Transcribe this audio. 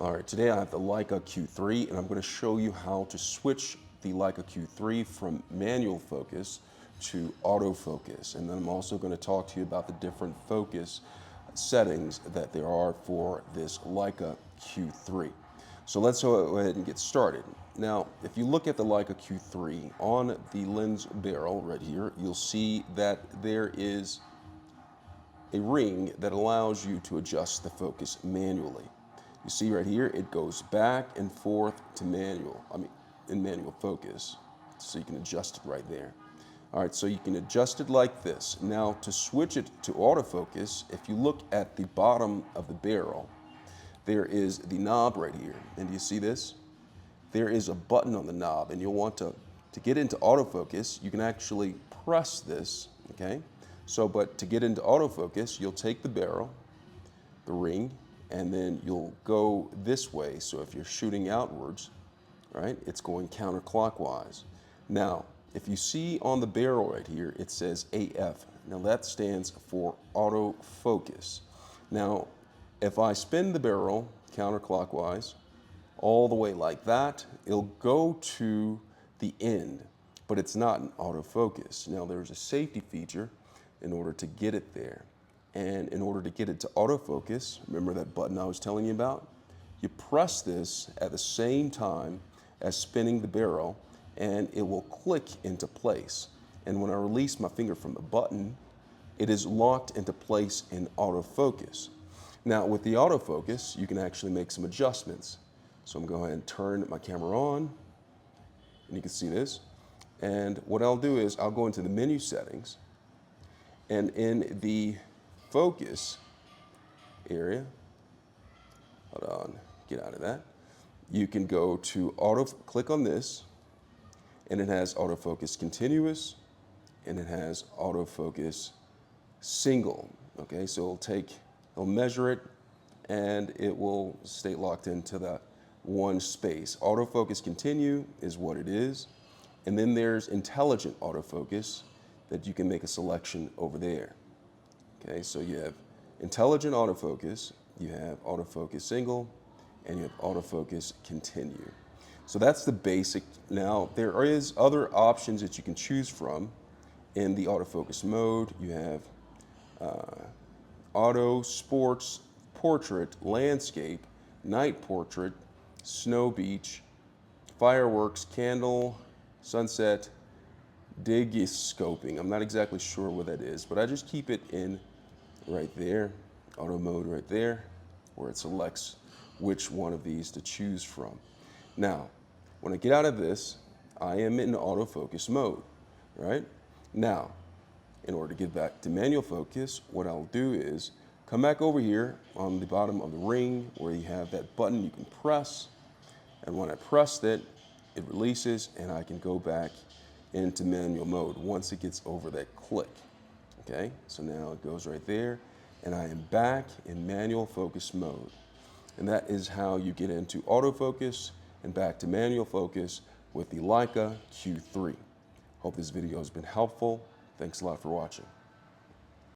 All right, today I have the Leica Q3 and I'm going to show you how to switch the Leica Q3 from manual focus to autofocus. And then I'm also going to talk to you about the different focus settings that there are for this Leica Q3. So let's go ahead and get started. Now, if you look at the Leica Q3 on the lens barrel right here, you'll see that there is a ring that allows you to adjust the focus manually. You see right here, it goes back and forth to in manual focus. So you can adjust it right there. All right, so you can adjust it like this. Now to switch it to autofocus, if you look at the bottom of the barrel, there is the knob right here. And do you see this? There is a button on the knob, and you'll want to get into autofocus, you can actually press this, okay? So, but to get into autofocus, you'll take the barrel, the ring, and then you'll go this way. So if you're shooting outwards, right, it's going counterclockwise. Now, if you see on the barrel right here, it says AF. Now that stands for autofocus. Now, if I spin the barrel counterclockwise, all the way like that, it'll go to the end, but it's not an autofocus. Now there's a safety feature in order to get it there. And in order to get it to autofocus, remember that button I was telling you about? You press this at the same time as spinning the barrel and it will click into place. And when I release my finger from the button, it is locked into place in autofocus. Now with the autofocus, you can actually make some adjustments. So I'm going to go ahead and turn my camera on, and you can see this. And what I'll do is I'll go into the menu settings, and in the focus area, hold on, get out of that. You can go to click on this, and it has autofocus continuous, and it has autofocus single. Okay, so it'll measure it, and it will stay locked into that one space. Autofocus continue is what it is. And then there's intelligent autofocus that you can make a selection over there. Okay, so you have intelligent autofocus, you have autofocus single, and you have autofocus continue. So that's the basic. Now there is other options that you can choose from in the autofocus mode. You have auto, sports, portrait, landscape, night portrait, snow beach, fireworks, candle, sunset, digiscoping. I'm not exactly sure what that is, but I just keep it in right there, auto mode right there, where it selects which one of these to choose from. Now, when I get out of this, I am in autofocus mode, right? Now, in order to get back to manual focus, what I'll do is come back over here on the bottom of the ring where you have that button you can press. And when I press it, it releases and I can go back into manual mode once it gets over that click. Okay, so now it goes right there and I am back in manual focus mode. And that is how you get into autofocus and back to manual focus with the Leica Q3. Hope this video has been helpful. Thanks a lot for watching.